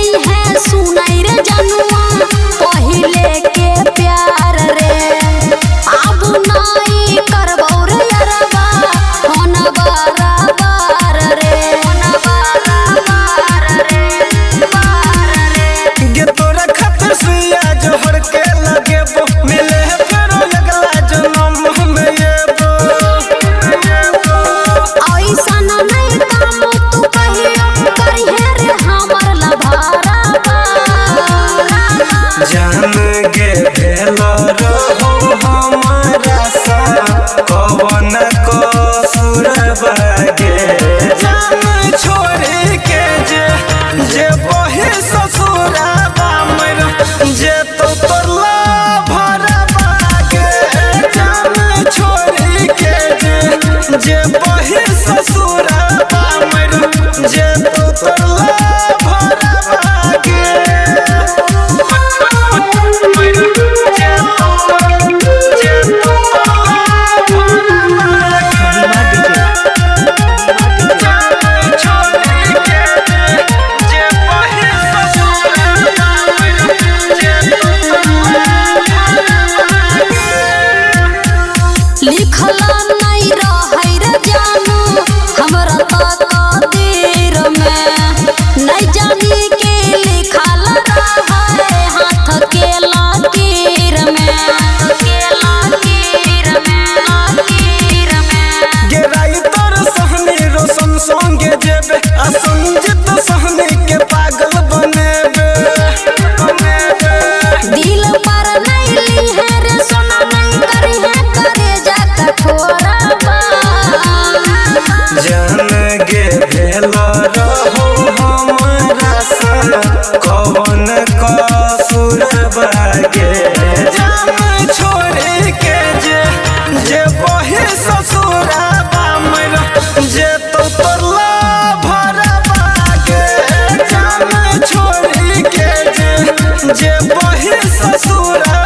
जई है सुनाई रे जनुआ पहिले के प्यार रे अब नहीं करबौ रे अरबा होन बराबर रे गे तोरा खातिर सुइया जोहर के लगेबो मिले फेरो लगला जन्म में येबो ऐसन नहीं काम तू कहियो करिहे रे हमर लभारा जान गे भेलो रहो हमारा सा कवन कसूर बागे जान छोड़ के जे बहे ससुरा बामर जे तो तोरला भरा बागे जान छोड़ के जे बहे ससुरा बामर जे तो तोरला भरा बागे लिखला नहीं रहै रे जानू हमरा तकदीर में नहीं जानी के लिखल रहै हाथ के लकीर में गेराई तोर सहनी रोशन संगे जेबे आ संजित सहनी के पागल बनेबे दिल पर नहीं ली है रे सोना नहीं करी है करे जा कठोरा जान गे भेलो रहो हमारा सा कवन कसूर बागे जान छोड़ के जे बहे ससुरा बामर जे तो तोरला भरा बागे जान छोड़ के जे बहे ससुरा